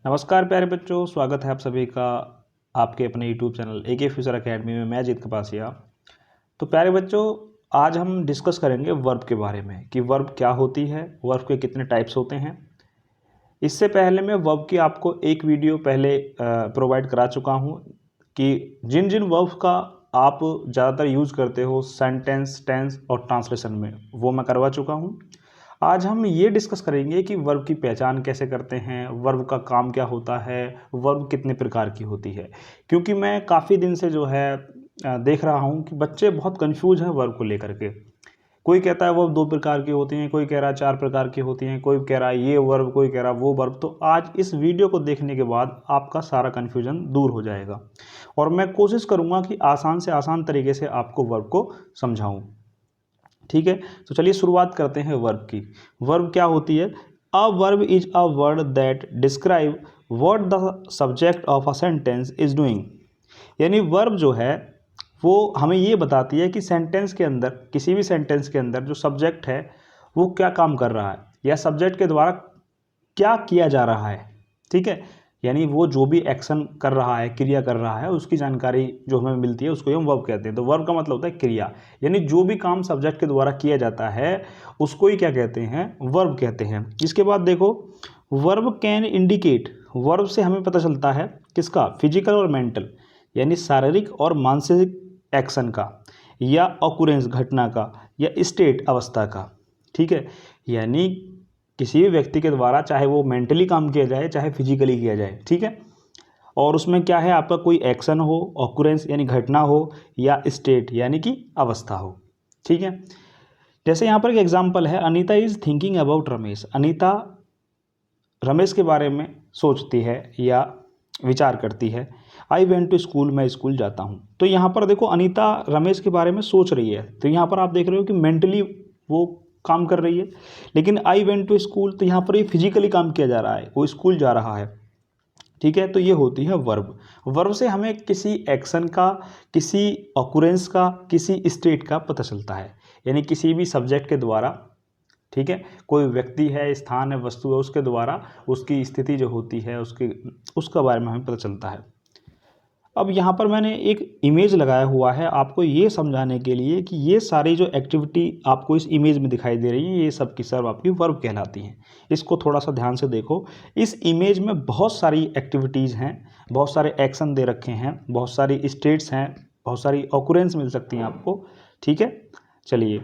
नमस्कार प्यारे बच्चों, स्वागत है आप सभी का आपके अपने YouTube channel AK future academy में। मैं जीत कपासिया। तो प्यारे बच्चों, आज हम डिस्कस करेंगे वर्ब के बारे में कि वर्ब क्या होती है, वर्ब के कितने टाइप्स होते हैं। इससे पहले मैं वर्ब की आपको एक वीडियो पहले प्रोवाइड करा चुका हूँ कि जिन जिन वर्ब्स का आप ज़्यादातर यूज़ करते हो सेंटेंस, टेंस और ट्रांसलेशन में, वो मैं करवा चुका हूँ। आज हम ये डिस्कस करेंगे कि वर्ब की पहचान कैसे करते हैं, वर्ब का काम क्या होता है, वर्ब कितने प्रकार की होती है। क्योंकि मैं काफ़ी दिन से जो है देख रहा हूँ कि बच्चे बहुत कंफ्यूज हैं वर्ब को लेकर के। कोई कहता है वर्ब 2 प्रकार की होती हैं, कोई कह रहा है 4 प्रकार की होती हैं, कोई कह रहा है ये वर्ब, कोई कह रहा है वो वर्ब। तो आज इस वीडियो को देखने के बाद आपका सारा कन्फ्यूजन दूर हो जाएगा और मैं कोशिश करूँगा कि आसान से आसान तरीके से आपको वर्ब को समझाऊँ। ठीक है, तो चलिए शुरुआत करते हैं वर्ब की। वर्ब क्या होती है? A verb is a word that describe what the subject of a sentence is doing. यानी वर्ब जो है वो हमें ये बताती है कि सेंटेंस के अंदर, किसी भी सेंटेंस के अंदर जो सब्जेक्ट है वो क्या काम कर रहा है या सब्जेक्ट के द्वारा क्या किया जा रहा है। ठीक है, यानी वो जो भी एक्शन कर रहा है, क्रिया कर रहा है, उसकी जानकारी जो हमें मिलती है उसको हम वर्ब कहते हैं। तो वर्ब का मतलब होता है क्रिया, यानी जो भी काम सब्जेक्ट के द्वारा किया जाता है उसको ही क्या कहते हैं? वर्ब कहते हैं। इसके बाद देखो, वर्ब कैन इंडिकेट, वर्ब से हमें पता चलता है किसका? फिजिकल और मेंटल, यानी शारीरिक और मानसिक एक्शन का, या ऑकुरेंस घटना का, या स्टेट अवस्था का। ठीक है, यानी किसी भी व्यक्ति के द्वारा चाहे वो मेंटली काम किया जाए चाहे फिजिकली किया जाए। ठीक है, और उसमें क्या है, आपका कोई एक्शन हो, ऑकुरेंस यानी घटना हो, या स्टेट यानी कि अवस्था हो। ठीक है, जैसे यहाँ पर एक एग्जांपल है, Anita is thinking about Ramesh. Anita Ramesh के बारे में सोचती है या विचार करती है। आई वेंट टू स्कूल, मैं स्कूल जाता हूँ। तो यहाँ पर देखो, अनीता रमेश के बारे में सोच रही है, तो यहाँ पर आप देख रहे हो कि मेंटली वो काम कर रही है। लेकिन आई वेंट टू स्कूल, तो यहाँ पर ये फिजिकली काम किया जा रहा है, वो स्कूल जा रहा है। ठीक है, तो ये होती है वर्ब। वर्ब से हमें किसी एक्शन का, किसी ऑकुरेंस का, किसी स्टेट का पता चलता है, यानी किसी भी सब्जेक्ट के द्वारा। ठीक है, कोई व्यक्ति है, स्थान है, वस्तु है, उसके द्वारा उसकी स्थिति जो होती है उसका बारे में हमें पता चलता है। अब यहाँ पर मैंने एक इमेज लगाया हुआ है आपको ये समझाने के लिए कि ये सारी जो एक्टिविटी आपको इस इमेज में दिखाई दे रही है, ये सब की सब आपकी वर्ब कहलाती हैं। इसको थोड़ा सा ध्यान से देखो। इस इमेज में बहुत सारी एक्टिविटीज़ हैं, बहुत सारे एक्शन दे रखे हैं, बहुत सारी स्टेट्स हैं, बहुत सारी ऑकुरेंस मिल सकती हैं आपको। ठीक है, चलिए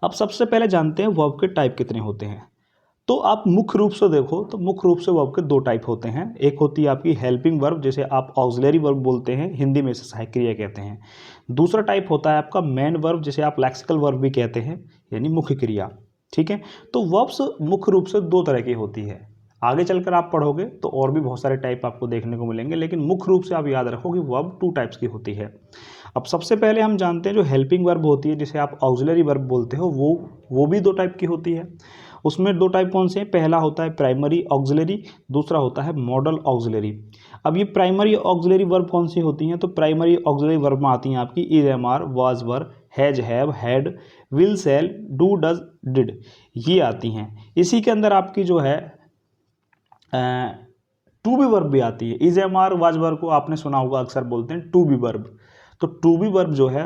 अब सबसे पहले जानते हैं वर्ब के टाइप कितने होते हैं। तो आप मुख्य रूप से देखो तो मुख्य रूप से वर्ब के 2 टाइप होते हैं। एक होती है आपकी हेल्पिंग वर्ब, जिसे आप ऑक्सिलरी वर्ब बोलते हैं, हिंदी में इसे सहायक क्रिया कहते हैं। दूसरा टाइप होता है आपका मेन वर्ब, जिसे आप लेक्सिकल वर्ब भी कहते हैं, यानी मुख्य क्रिया। ठीक है, तो वर्ब्स मुख्य रूप से 2 तरह की होती है। आगे चलकर आप पढ़ोगे तो और भी बहुत सारे टाइप आपको देखने को मिलेंगे, लेकिन मुख्य रूप से आप याद रखो कि वर्ब 2 टाइप्स की होती है। अब सबसे पहले हम जानते हैं जो हेल्पिंग वर्ब होती है, जिसे आप ऑक्सिलरी वर्ब बोलते हो, वो भी 2 टाइप की होती है। उसमें 2 टाइप कौन से हैं? पहला होता है प्राइमरी ऑक्सिलरी, दूसरा होता है मॉडल ऑक्सिलरी। अब ये प्राइमरी ऑक्सिलरी वर्ब कौन सी होती हैं? तो प्राइमरी ऑक्सिलरी वर्ब में आती हैं आपकी is, am are, was, were, has, have, had, will, shall, do, does, did, ये आती हैं। इसी के अंदर आपकी जो है टू बी वर्ब भी आती है। इज, एम आर, वाज, वर को आपने सुना होगा, अक्सर बोलते हैं टू बी वर्ब। तो टू बी वर्ब जो है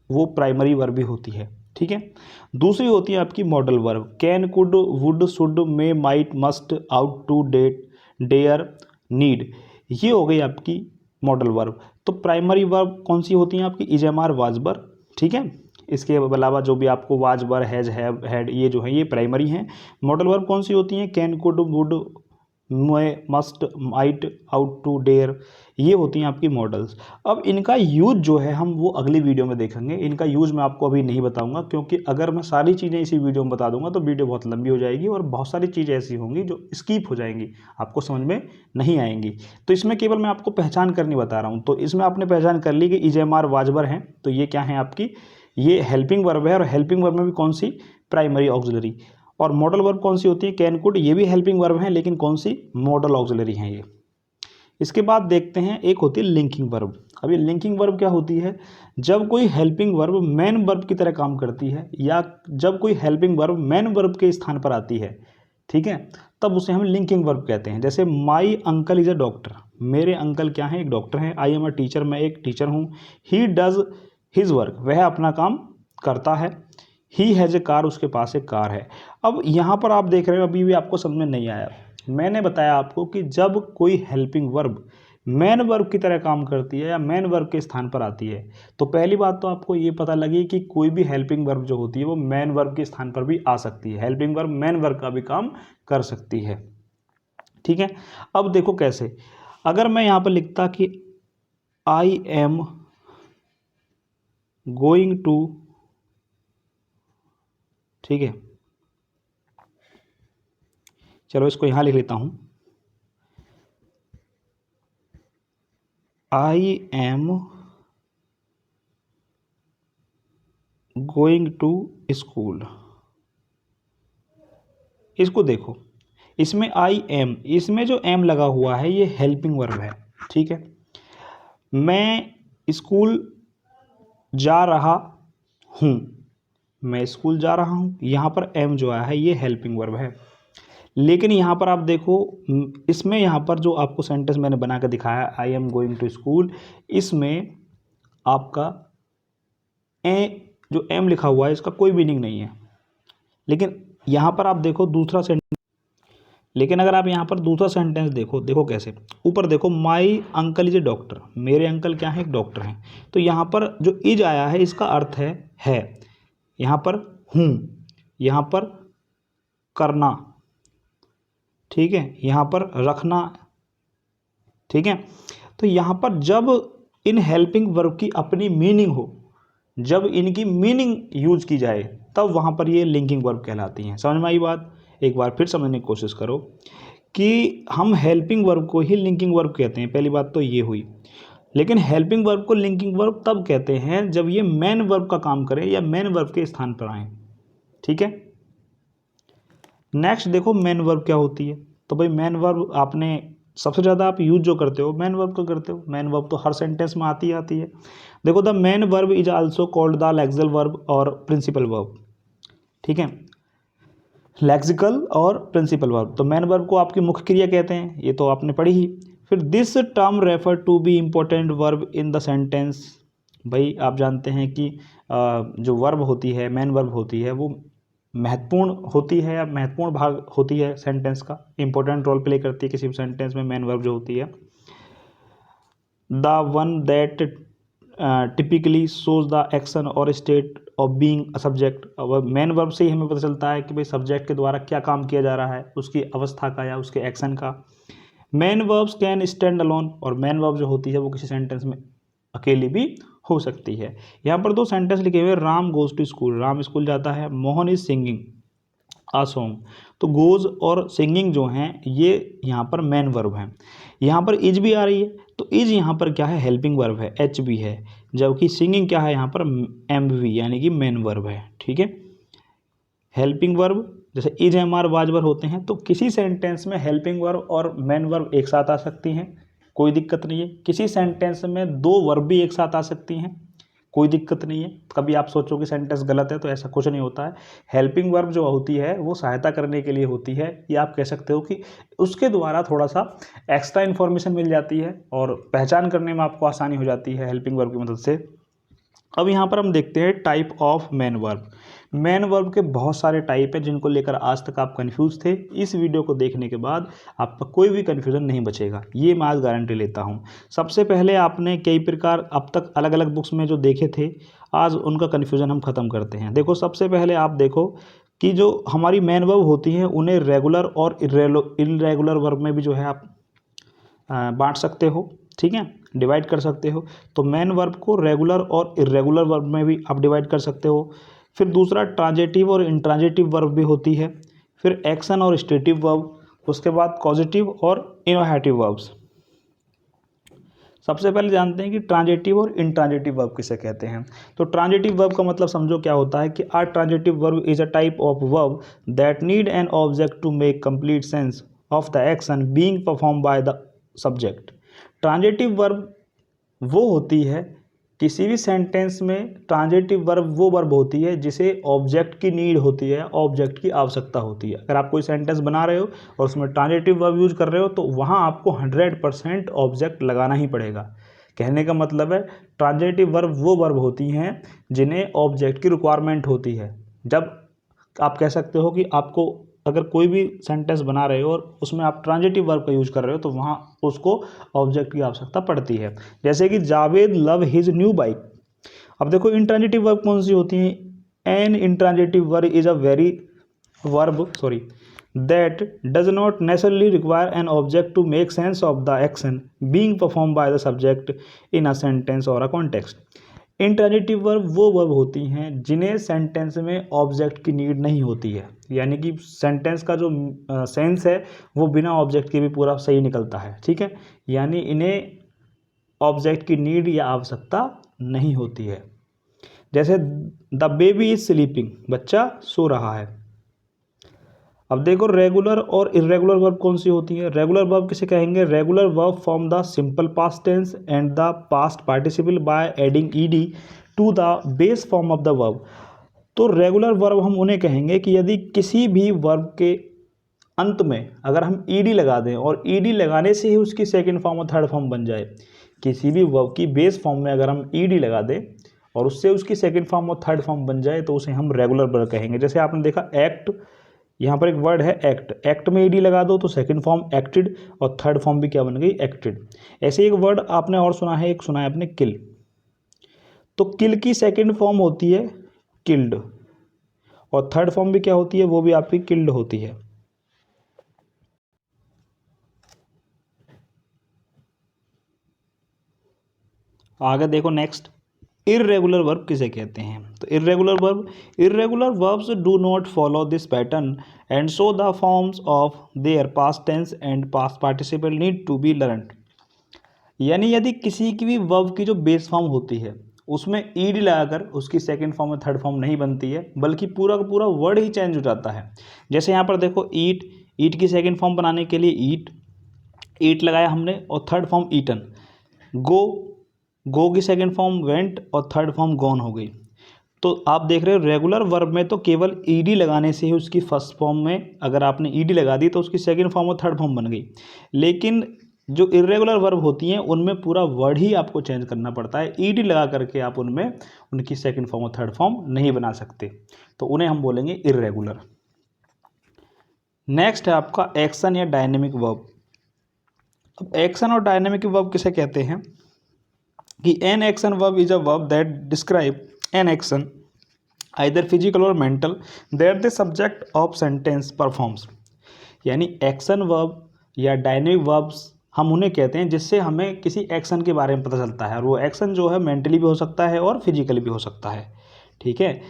वो प्राइमरी वर्ब भी होती है। ठीक है, दूसरी होती है आपकी modal verb, can, could, would, should, may, might, must, ought to, date, dare, need, ये हो गई आपकी मॉडल वर्ब। तो प्राइमरी वर्ब कौन सी होती हैं आपकी? Is, am are, was, were. ठीक है, इसके अलावा जो भी आपको was, were, has, have, had, ये जो है ये प्राइमरी हैं। मॉडल वर्ब कौन सी होती हैं? Can, could, would, may, must, might, ought to, dare, ये होती हैं आपकी मॉडल्स। अब इनका यूज जो है हम वो अगली वीडियो में देखेंगे। इनका यूज मैं आपको अभी नहीं बताऊंगा, क्योंकि अगर मैं सारी चीज़ें इसी वीडियो में बता दूंगा तो वीडियो बहुत लंबी हो जाएगी और बहुत सारी चीज़ें ऐसी होंगी जो स्किप हो जाएंगी, आपको समझ में नहीं आएंगी। तो इसमें केवल मैं आपको पहचान करनी बता रहा हूँ। तो इसमें आपने पहचान कर ली कि इज, एम आर, वाजबर हैं, तो ये क्या है आपकी? ये हेल्पिंग वर्ब है। और हेल्पिंग वर्ब में भी कौन सी? Primary auxiliary. और मॉडल वर्ब कौन सी होती है? कैन, कुड, ये भी हेल्पिंग वर्ब हैं, लेकिन कौन सी? मॉडल ऑक्सिलरी हैं ये। इसके बाद देखते हैं एक होती है लिंकिंग वर्ब। अब ये लिंकिंग वर्ब क्या होती है? जब कोई हेल्पिंग वर्ब मेन वर्ब की तरह काम करती है, या जब कोई हेल्पिंग वर्ब मेन वर्ब के स्थान पर आती है, ठीक है, तब उसे हम लिंकिंग वर्ब कहते हैं। जैसे my uncle is a doctor, मेरे अंकल क्या हैं, एक डॉक्टर हैं। आई एम अ टीचर, मैं एक टीचर हूँ। ही डज हिज वर्क, वह अपना काम करता है। ही हैज़ ए कार, उसके पास एक कार है। अब यहाँ पर आप देख रहे हो, अभी भी आपको समझ में नहीं आया। मैंने बताया आपको कि जब कोई हेल्पिंग वर्ब मेन वर्ब की तरह काम करती है या मेन वर्ब के स्थान पर आती है, तो पहली बात तो आपको ये पता लगी कि कोई भी हेल्पिंग वर्ब जो होती है वो मेन वर्ब के स्थान पर भी आ सकती है। हेल्पिंग वर्ब मेन वर्ब का भी काम कर सकती है। ठीक है, अब देखो कैसे। अगर मैं यहाँ पर लिखता कि आई एम गोइंग टू, ठीक है, चलो इसको यहाँ लिख लेता हूँ, I am going to school. इसको देखो, इसमें आई एम, इसमें जो एम लगा हुआ है ये हेल्पिंग वर्ब है। ठीक है, मैं स्कूल जा रहा हूँ, मैं स्कूल जा रहा हूँ, यहाँ पर एम जो आया है ये हेल्पिंग वर्ब है। लेकिन यहाँ पर आप देखो, इसमें यहाँ पर जो आपको सेंटेंस मैंने बना कर दिखाया, I am going to school, इसमें आपका जो एम लिखा हुआ है इसका कोई मीनिंग नहीं है। लेकिन यहाँ पर आप देखो दूसरा सेंटेंस, लेकिन अगर आप यहाँ पर दूसरा सेंटेंस देखो, देखो कैसे, ऊपर देखो, my uncle is a doctor, मेरे अंकल क्या है, एक डॉक्टर हैं। तो यहाँ पर जो इज आया है इसका अर्थ है। यहाँ पर हूँ, यहाँ पर करना, ठीक है, यहाँ पर रखना, ठीक है। तो यहाँ पर जब इन हेल्पिंग वर्ब की अपनी मीनिंग हो, जब इनकी मीनिंग यूज की जाए, तब वहाँ पर ये लिंकिंग वर्ब कहलाती हैं। समझ में आई बात? एक बार फिर समझने की कोशिश करो कि हम हेल्पिंग वर्ब को ही लिंकिंग वर्ब कहते हैं। पहली बात तो ये हुई। लेकिन हेल्पिंग वर्ब को लिंकिंग वर्ब तब कहते हैं जब ये मेन वर्ब का काम करें या मेन वर्ब के स्थान पर आए। ठीक है, नेक्स्ट देखो मेन वर्ब क्या होती है। तो भाई मेन वर्ब आपने सबसे ज़्यादा आप यूज जो करते हो मेन वर्ब को करते हो। मेन वर्ब तो हर सेंटेंस में आती है। देखो, the main verb is also called the lexical verb और प्रिंसिपल वर्ब। ठीक है, लेक्सिकल और प्रिंसिपल वर्ब। तो मेन वर्ब को आपकी मुख्य क्रिया कहते हैं, ये तो आपने पढ़ी ही। फिर this term refer to be important verb in the sentence. भाई आप जानते हैं कि जो वर्ब होती है, मेन वर्ब होती है, वो महत्वपूर्ण होती है या महत्वपूर्ण भाग होती है सेंटेंस का, इंपॉर्टेंट रोल प्ले करती है किसी भी सेंटेंस में मेन वर्ब जो होती है। The one that typically shows the action और state of being a subject. अब मेन वर्ब से ही हमें पता चलता है कि भाई सब्जेक्ट के द्वारा क्या काम किया जा रहा है, उसकी अवस्था का या उसके एक्शन का। Main verbs can stand alone, और मेन वर्ब जो होती है वो किसी सेंटेंस में अकेली भी हो सकती है। यहाँ पर 2 सेंटेंस लिखे हुए, Ram goes to school, Ram school जाता है। Mohan is singing a song. तो गोज और सिंगिंग जो हैं ये यहाँ पर मेन वर्ब हैं। यहाँ पर इज भी आ रही है, तो इज यहाँ पर क्या है, हेल्पिंग वर्ब है, एच भी है। जबकि सिंगिंग क्या है, यहाँ पर एम भी, यानी कि मेन वर्ब है। ठीक है, हेल्पिंग वर्ब जैसे इज, एम, आर, वाज, वर होते हैं, तो किसी सेंटेंस में हेल्पिंग वर्ब और मेन वर्ब एक साथ आ सकती हैं, कोई दिक्कत नहीं है। किसी सेंटेंस में 2 वर्ब भी एक साथ आ सकती हैं, कोई दिक्कत नहीं है। कभी आप सोचो कि सेंटेंस गलत है, तो ऐसा कुछ नहीं होता है। हेल्पिंग वर्ब जो होती है वो सहायता करने के लिए होती है, या आप कह सकते हो कि उसके द्वारा थोड़ा सा एक्स्ट्रा इन्फॉर्मेशन मिल जाती है और पहचान करने में आपको आसानी हो जाती है हेल्पिंग वर्ब की मदद से। अब यहाँ पर हम देखते हैं type of main verb. Main verb के बहुत सारे टाइप हैं जिनको लेकर आज तक आप कंफ्यूज थे। इस वीडियो को देखने के बाद आपका कोई भी कन्फ्यूज़न नहीं बचेगा, ये मैं आज गारंटी लेता हूँ। सबसे पहले आपने कई प्रकार अब तक अलग अलग बुक्स में जो देखे थे, आज उनका कन्फ्यूज़न हम ख़त्म करते हैं। देखो, सबसे पहले आप देखो कि जो हमारी मेन वर्ब होती हैं उन्हें रेगुलर और इरेगुलर वर्ब में भी जो है आप बांट सकते हो। ठीक है, डिवाइड कर सकते हो। तो मेन वर्ब को रेगुलर और इरेगुलर वर्ब में भी आप डिवाइड कर सकते हो। फिर दूसरा ट्रांजिटिव और इंट्रांजिटिव वर्ब भी होती है। फिर एक्शन और स्टेटिव वर्ब, उसके बाद कॉजेटिव और इनोहेटिव वर्ब्स। सबसे पहले जानते हैं कि ट्रांजिटिव और इंट्रांजिटिव वर्ब किसे कहते हैं। तो ट्रांजिटिव वर्ब का मतलब समझो क्या होता है कि a transitive verb is a type of verb that need an object to make complete sense of the action being perform by the subject. Transitive verb वो होती है किसी भी सेंटेंस में ट्रांजिटिव वर्ब वो वर्ब होती है जिसे ऑब्जेक्ट की नीड होती है, ऑब्जेक्ट की आवश्यकता होती है। अगर आप कोई सेंटेंस बना रहे हो और उसमें ट्रांजिटिव वर्ब यूज कर रहे हो तो वहाँ आपको 100% ऑब्जेक्ट लगाना ही पड़ेगा। कहने का मतलब है ट्रांजिटिव वर्ब वो वर्ब होती हैं जिन्हें ऑब्जेक्ट की रिक्वायरमेंट होती है। जब आप कह सकते हो कि आपको अगर कोई भी सेंटेंस बना रहे हो और उसमें आप ट्रांजिटिव वर्ब का यूज कर रहे हो तो वहाँ उसको ऑब्जेक्ट की आवश्यकता पड़ती है। जैसे कि Javed love his new bike. अब देखो इंट्रांजिटिव वर्ब कौन सी होती है? An intransitive verb is a very verb that does not necessarily require an object to make sense of the action being performed by the subject in a sentence or a context. Intransitive verb वो verb होती हैं जिन्हें sentence में object की need नहीं होती है, यानी कि सेंटेंस का जो सेंस है वो बिना ऑब्जेक्ट के भी पूरा सही निकलता है। ठीक है, यानी इन्हें ऑब्जेक्ट की नीड या आवश्यकता नहीं होती है। जैसे द बेबी इज स्लीपिंग, बच्चा सो रहा है। अब देखो रेगुलर और इर्रेगुलर वर्ब कौन सी होती है? रेगुलर वर्ब किसे कहेंगे? Regular verb form the simple past tense and the past participle by adding ED to the base form of the verb. तो रेगुलर वर्ब हम उन्हें कहेंगे कि यदि किसी भी वर्ब के अंत में अगर हम ईडी लगा दें और ईडी लगाने से ही उसकी सेकंड फॉर्म और थर्ड फॉर्म बन जाए, किसी भी वर्ब की बेस फॉर्म में अगर हम ईडी लगा दें और उससे उसकी सेकंड फॉर्म और थर्ड फॉर्म बन जाए तो उसे हम रेगुलर वर्ब कहेंगे। जैसे आपने देखा एक्ट, यहाँ पर एक वर्ड है एक्ट, एक्ट में ईडी लगा दो तो सेकंड फॉर्म एक्टेड और थर्ड फॉर्म भी क्या बन गई? एक्टेड। ऐसे एक वर्ड आपने और सुना है, एक सुना है आपने किल, तो किल की सेकंड फॉर्म होती है किल्ड और थर्ड फॉर्म भी क्या होती है? वो भी आपकी किल्ड होती है। आगे देखो नेक्स्ट, इर्रेगुलर वर्ब किसे कहते हैं? तो irregular verbs do not follow this pattern and so the forms of their past tense and past participle need to be learned. यानी यदि किसी की भी वर्ब की जो बेस फॉर्म होती है उसमें ईडी लगाकर उसकी सेकंड फॉर्म और थर्ड फॉर्म नहीं बनती है, बल्कि पूरा का पूरा वर्ड ही चेंज हो जाता है। जैसे यहाँ पर देखो ईट, ईट की सेकंड फॉर्म बनाने के लिए ईट लगाया हमने और थर्ड फॉर्म ईटन। गो की सेकंड फॉर्म वेंट और थर्ड फॉर्म गॉन हो गई। तो आप देख रहे हो रेगुलर वर्ब में तो केवल ईडी लगाने से ही उसकी फर्स्ट फॉर्म में अगर आपने ईडी लगा दी तो उसकी सेकंड फॉर्म और थर्ड फॉर्म बन गई, लेकिन जो इर्रेगुलर वर्ब होती हैं उनमें पूरा वर्ड ही आपको चेंज करना पड़ता है। ईडी लगा करके आप उनमें उनकी सेकंड फॉर्म और थर्ड फॉर्म नहीं बना सकते, तो उन्हें हम बोलेंगे इर्रेगुलर। नेक्स्ट है आपका एक्शन या डायनेमिक वर्ब। अब एक्शन और डायनेमिक वर्ब किसे कहते हैं? कि an action verb is a verb that describe an action either physical और mental that the subject of sentence performs. यानी एक्शन वर्ब या डायनेमिक वर्ब्स हम उन्हें कहते हैं जिससे हमें किसी एक्शन के बारे में पता चलता है, और वो एक्शन जो है मेंटली भी हो सकता है और फिजिकली भी हो सकता है। ठीक है,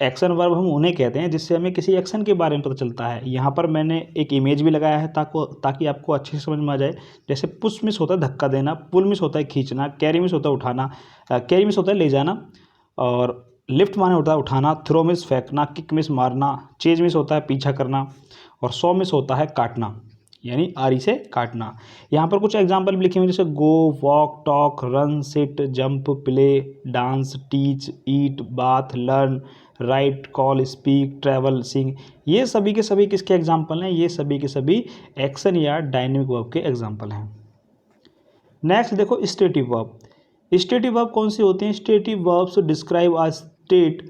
एक्शन वर्ब हम उन्हें कहते हैं जिससे हमें किसी एक्शन के बारे में पता चलता है। यहाँ पर मैंने एक इमेज भी लगाया है ताकि आपको अच्छे से समझ में आ जाए। जैसे पुश मिस होता है धक्का देना, पुल मिस होता है खींचना, कैरी मिस होता है उठाना, कैरी मिस होता है ले जाना, और लिफ्ट माने होता है उठाना, थ्रो मिस फेंकना, किक मिस मारना, चेज मिस होता है पीछा करना, और सॉ मिस होता है काटना, यानी आरी से काटना। यहाँ पर कुछ एग्जाम्पल भी लिखे हुए जैसे go, walk, talk, run, sit, jump, play, dance, teach, eat, bath, learn, write, call, speak, travel, sing. ये सभी के सभी किसके एग्जाम्पल हैं? ये सभी के सभी एक्शन या डायनेमिक वर्ब के एग्जाम्पल हैं। नेक्स्ट देखो स्टेटिव वर्ब। स्टेटिव वर्ब कौन सी होती हैं? Stative verbs describe a state,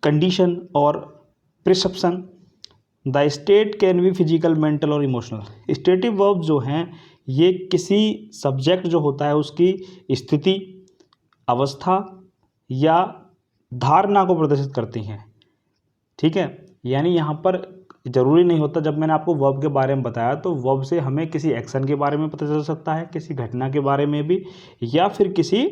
condition और perception. The state can be physical, mental और इमोशनल। स्टेटिव वर्ब जो हैं ये किसी सब्जेक्ट जो होता है उसकी स्थिति, अवस्था या धारणा को प्रदर्शित करती हैं। ठीक है, यानी यहाँ पर ज़रूरी नहीं होता, जब मैंने आपको वर्ब के बारे में बताया तो वर्ब से हमें किसी एक्शन के बारे में पता चल सकता है, किसी घटना के बारे में भी, या फिर किसी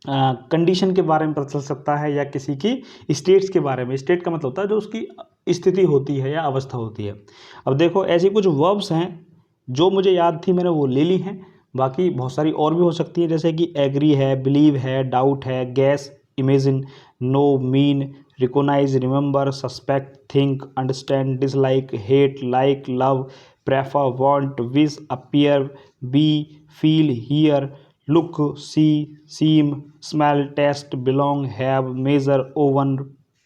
कंडीशन के बारे में पता चल सकता है, या किसी की स्टेट्स के बारे में। स्टेट का मतलब होता है जो उसकी स्थिति होती है या अवस्था होती है। अब देखो ऐसी कुछ वर्ब्स हैं जो मुझे याद थी, मैंने वो ले ली हैं, बाकी बहुत सारी और भी हो सकती है, जैसे कि एग्री है, बिलीव है, डाउट है, guess, imagine, know, mean, recognise, remember, suspect, think, understand, dislike, hate, like, love, prefer, want, wish, appear, be, feel, hear, look, see, seem, smell, taste, belong, have, measure, own,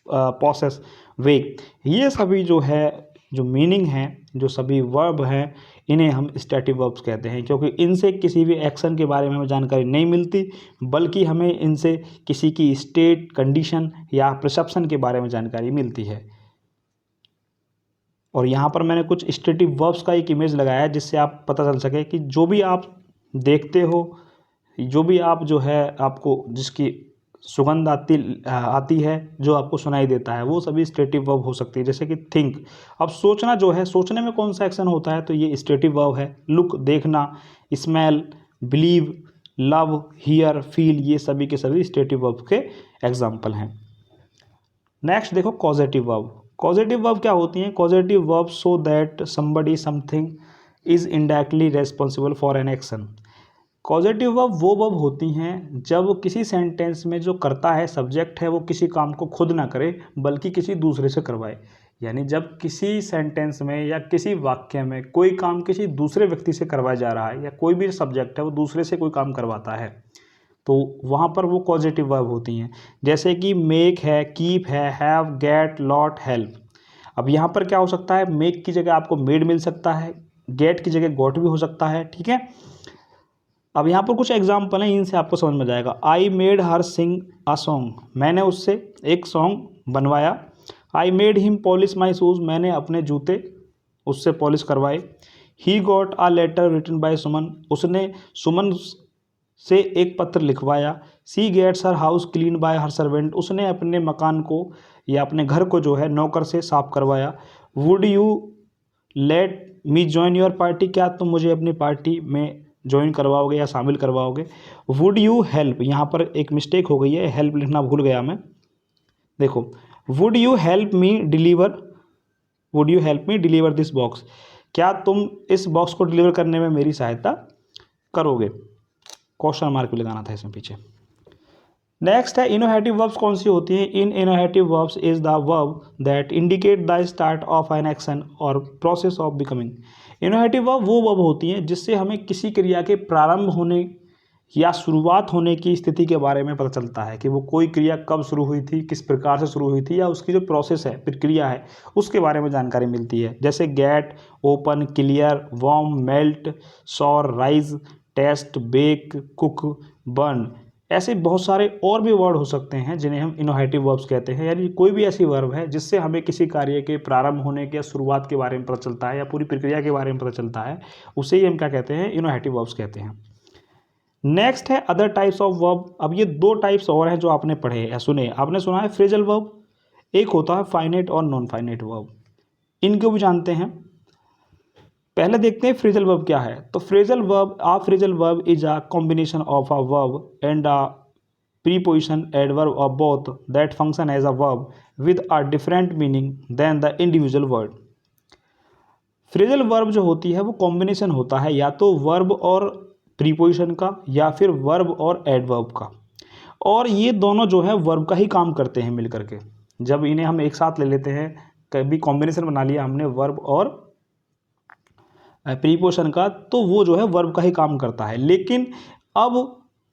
possess, wake, ये सभी जो है जो meaning है, जो सभी verb हैं, इन्हें हम स्टैटिक वर्ब्स कहते हैं, क्योंकि इनसे किसी भी एक्शन के बारे में हमें जानकारी नहीं मिलती, बल्कि हमें इनसे किसी की स्टेट, कंडीशन या परसेप्शन के बारे में जानकारी मिलती है। और यहाँ पर मैंने कुछ स्टैटिक वर्ब्स का एक इमेज लगाया है, जिससे आप पता चल सके कि जो भी आप देखते हो, जो भी आप जो है आपको जिसकी सुगंध आती है, जो आपको सुनाई देता है, वो सभी स्टैटिक वर्ब हो सकती है। जैसे कि थिंक, अब सोचना जो है, सोचने में कौन सा एक्शन होता है, तो ये स्टैटिक वर्ब है। लुक, देखना, smell, believe, love, here, feel, ये सभी के सभी स्टैटिक वर्ब के एग्जाम्पल हैं। नेक्स्ट देखो कॉजेटिव वर्ब। कॉजेटिव वर्ब क्या होती हैं? Causative verb so that somebody something is indirectly responsible for an action. Causative verb वो वर्ब होती हैं जब किसी सेंटेंस में जो करता है, सब्जेक्ट है, वो किसी काम को खुद ना करे बल्कि किसी दूसरे से करवाए। यानी जब किसी सेंटेंस में या किसी वाक्य में कोई काम किसी दूसरे व्यक्ति से करवाया जा रहा है, या कोई भी सब्जेक्ट है वो दूसरे से कोई काम करवाता है, तो वहाँ पर वो पॉजिटिव वर्ब होती हैं। जैसे कि मेक है, कीप है, हैव, गेट, लॉट, हेल्प। अब यहाँ पर क्या हो सकता है? मेक की जगह आपको मेड मिल सकता है, गेट की जगह गॉट भी हो सकता है, ठीक है। अब यहाँ पर कुछ एग्जाम्पल हैं, इनसे आपको समझ में जाएगा। I made her Singh a song, मैंने उससे एक सॉन्ग बनवाया। I made him polish my shoes, मैंने अपने जूते उससे पॉलिश करवाए। He got a letter written by Suman, उसने सुमन से एक पत्र लिखवाया। She gets her house clean by her servant, उसने अपने मकान को या अपने घर को जो है नौकर से साफ करवाया। Would you let me join your party, क्या तुम मुझे अपनी पार्टी में ज्वाइन करवाओगे या शामिल करवाओगे। वुड यू हेल्प, यहाँ पर एक मिस्टेक हो गई है, हेल्प लिखना भूल गया मैं। देखो, would you help me deliver, would you help me deliver this box, क्या तुम इस बॉक्स को डिलीवर करने में मेरी सहायता करोगे। क्वेश्चन मार्क भी लगाना था इसमें पीछे। नेक्स्ट है इनोहेटिव वर्ब्स कौन सी होती हैं? In inchoative verbs is the verb that indicate the start of an action और process of becoming. Inchoative verb वो वर्ब होती हैं जिससे हमें किसी क्रिया के प्रारंभ होने या शुरुआत होने की स्थिति के बारे में पता चलता है, कि वो कोई क्रिया कब शुरू हुई थी, किस प्रकार से शुरू हुई थी, या उसकी जो प्रोसेस है, प्रक्रिया है, उसके बारे में जानकारी मिलती है। जैसे get, open, clear, warm, melt, sour, rise, taste, bake, cook, burn, ऐसे बहुत सारे और भी वर्ड हो सकते हैं जिन्हें हम इनोहेटिव वर्ब्स कहते हैं। यानी कोई भी ऐसी वर्ब है जिससे हमें किसी कार्य के प्रारंभ होने के या शुरुआत के बारे में पता चलता है, या पूरी प्रक्रिया के बारे में पता चलता है, उसे ही हम क्या कहते हैं? इनोहेटिव वर्ब्स कहते हैं। नेक्स्ट है अदर टाइप्स ऑफ वर्ब। अब ये दो टाइप्स और हैं जो आपने पढ़े या सुने। आपने सुना है फ्रेजल वर्ब, एक होता है फाइनेट और नॉन फाइनेट वर्ब, इनको भी जानते हैं। पहले देखते हैं फ्रेजल वर्ब क्या है। तो phrasal verb is a combination of a verb and a preposition adverb of both that function as a verb with a different meaning than the individual word. Phrasal verb जो होती है वो combination होता है या तो वर्ब और preposition का, या फिर वर्ब और एडवर्ब का, और ये दोनों जो है वर्ब का ही काम करते हैं मिलकर के। जब इन्हें हम एक साथ ले लेते हैं, कभी कॉम्बिनेशन बना लिया हमने वर्ब और प्रीपोजिशन का, तो वो जो है वर्ब का ही काम करता है। लेकिन अब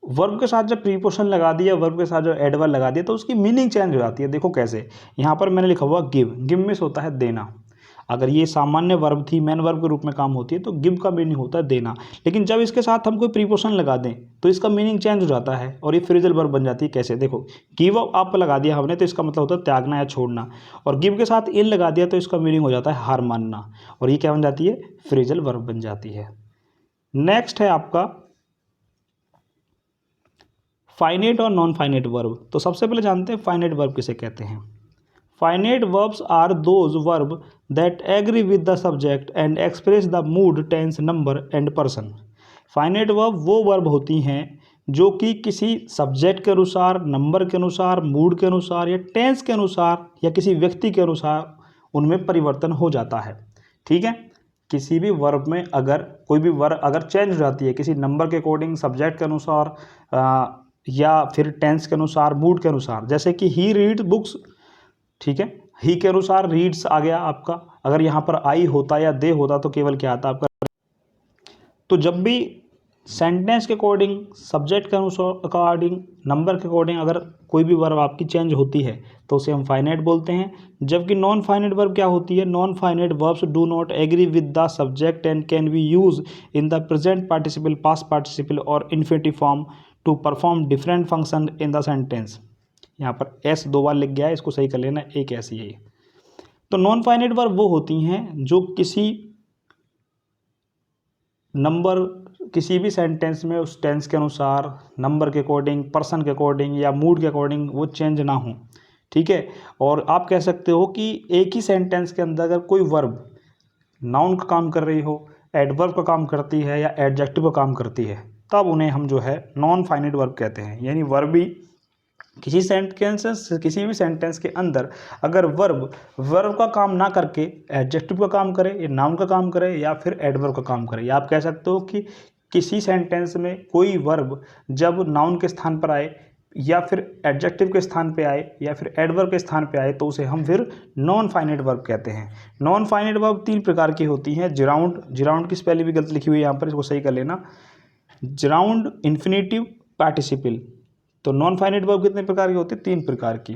वर्ब के साथ जब प्रीपोजिशन लगा दिया, वर्ब के साथ जो एडवर्ब लगा दिया, तो उसकी मीनिंग चेंज हो जाती है। देखो कैसे, यहाँ पर मैंने लिखा हुआ गिव, गिव मीन्स होता है देना। अगर ये सामान्य वर्ब थी, मेन वर्ब के रूप में काम होती है, तो गिव का मीनिंग होता है देना। लेकिन जब इसके साथ हम कोई प्रीपोजिशन लगा दें तो इसका मीनिंग चेंज हो जाता है और ये फ्रेजल वर्ब बन जाती है। कैसे? देखो, गिव अप लगा दिया हमने तो इसका मतलब होता है त्यागना या छोड़ना, और गिव के साथ इन लगा दिया तो इसका मीनिंग हो जाता है हार मानना, और ये क्या बन जाती है? फ्रेजल वर्ब बन जाती है। नेक्स्ट है आपका फाइनेट और नॉन फाइनेट वर्ब। तो सबसे पहले जानते हैं फाइनेट वर्ब किसे कहते हैं। Finite verbs are those verb that agree with the subject and express the mood, tense, number and person. Finite verb वो वर्ब होती हैं जो कि किसी सब्जेक्ट के अनुसार, नंबर के अनुसार, मूड के अनुसार या टेंस के अनुसार या किसी व्यक्ति के अनुसार उनमें परिवर्तन हो जाता है। ठीक है, किसी भी वर्ब में अगर कोई भी वर्ब अगर चेंज हो जाती है किसी नंबर के अकॉर्डिंग, सब्जेक्ट के अनुसार, या फिर टेंस के अनुसार, मूड के अनुसार, जैसे कि ही रीड बुक्स, ठीक है, ही के अनुसार रीड्स आ गया आपका। अगर यहाँ पर आई होता या दे होता तो केवल क्या आता आपका। तो जब भी सेंटेंस के अकॉर्डिंग, सब्जेक्ट के अकॉर्डिंग, नंबर के अकॉर्डिंग अगर कोई भी वर्ब आपकी चेंज होती है तो उसे हम फाइनाइट बोलते हैं। जबकि नॉन फाइनाइट वर्ब क्या होती है? Non finite verbs do not agree with the subject and can be use in the present participle, past participle और infinitive form to perform different function in the sentence. यहाँ पर S 2 बार लिख गया है, इसको सही कर लेना, एक ऐसी है। तो नॉन फाइनाइट वर्ब वो होती हैं जो किसी नंबर, किसी भी सेंटेंस में उस टेंस के अनुसार, नंबर के अकॉर्डिंग, पर्सन के अकॉर्डिंग या मूड के अकॉर्डिंग वो चेंज ना हो। ठीक है। और आप कह सकते हो कि एक ही सेंटेंस के अंदर अगर कोई वर्ब नाउन का काम कर रही हो, एडवर्ब का काम करती है या एडजेक्टिव का काम करती है, तब उन्हें हम जो है नॉन फाइनाइट वर्ब कहते हैं। यानी वर्ब भी किसी भी सेंटेंस के अंदर अगर वर्ब का काम ना करके एडजेक्टिव का काम करे, या नाउन का काम करे, या फिर एडवर्ब का काम करे, या आप कह सकते हो कि किसी सेंटेंस में कोई वर्ब जब नाउन के स्थान पर आए, या फिर एडजेक्टिव के स्थान पे आए, या फिर एडवर्ब के स्थान पे आए, तो उसे हम फिर नॉन फाइनाइट वर्ब कहते हैं। नॉन फाइनाइट वर्ब 3 प्रकार की होती हैं। जिराउंड की स्पेलिंग भी गलत लिखी हुई है यहाँ पर, इसको सही कर लेना। जिराउंड, इन्फिनिटिव, पार्टिसिपल। तो नॉन फाइनाइट वर्ब कितने प्रकार की होती है? 3 प्रकार की।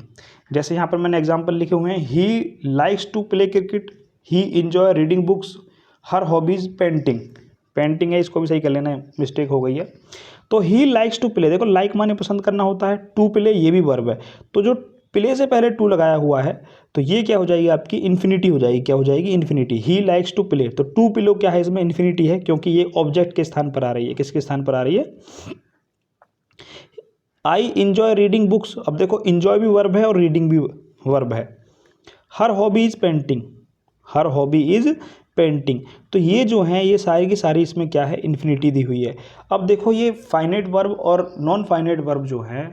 जैसे यहाँ पर मैंने एग्जांपल लिखे हुए हैं, he likes to play cricket, he enjoy reading books, her hobbies painting है, इसको भी सही कर लेना, मिस्टेक हो गई है। तो ही लाइक्स टू प्ले, देखो लाइक माने पसंद करना होता है, टू प्ले ये भी वर्ब है, तो जो प्ले से पहले टू लगाया हुआ है तो ये क्या हो जाएगी आपकी? इन्फिनिटी हो जाएगी। क्या हो जाएगी? Infinity. He likes to play, तो टू प्ले क्या है इसमें? इन्फिनिटी है, क्योंकि ये ऑब्जेक्ट के स्थान पर आ रही है। किसके स्थान पर आ रही है? आई इंजॉय रीडिंग बुक्स, अब देखो इंजॉय भी वर्ब है और रीडिंग भी वर्ब है। Her hobby is painting, her hobby is painting. तो ये जो है ये सारी की सारी इसमें क्या है? इन्फिनिटी दी हुई है। अब देखो ये फाइनाइट वर्ब और नॉन फाइनाइट वर्ब जो है,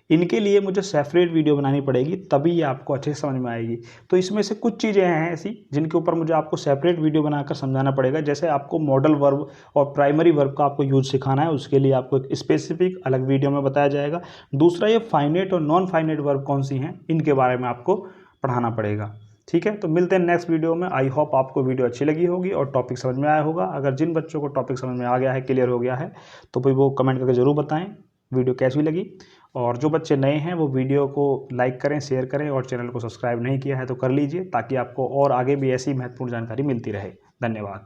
इनके लिए मुझे सेपरेट वीडियो बनानी पड़ेगी, तभी ये आपको अच्छे से समझ में आएगी। तो इसमें से कुछ चीज़ें हैं ऐसी जिनके ऊपर मुझे आपको सेपरेट वीडियो बनाकर समझाना पड़ेगा। जैसे आपको मॉडल वर्ब और प्राइमरी वर्ब का आपको यूज सिखाना है, उसके लिए आपको एक स्पेसिफिक अलग वीडियो में बताया जाएगा। दूसरा, ये फाइनाइट और नॉन फाइनाइट वर्ब कौन सी हैं, इनके बारे में आपको पढ़ाना पड़ेगा। ठीक है। तो मिलते हैं नेक्स्ट वीडियो में। आई होप आपको वीडियो अच्छी लगी होगी और टॉपिक समझ में आया होगा। अगर जिन बच्चों को टॉपिक समझ में आ गया है, क्लियर हो गया है, तो भाई वो कमेंट करके ज़रूर बताएं वीडियो कैसी लगी। और जो बच्चे नए हैं वो वीडियो को लाइक करें, शेयर करें, और चैनल को सब्सक्राइब नहीं किया है तो कर लीजिए, ताकि आपको और आगे भी ऐसी महत्वपूर्ण जानकारी मिलती रहे। धन्यवाद।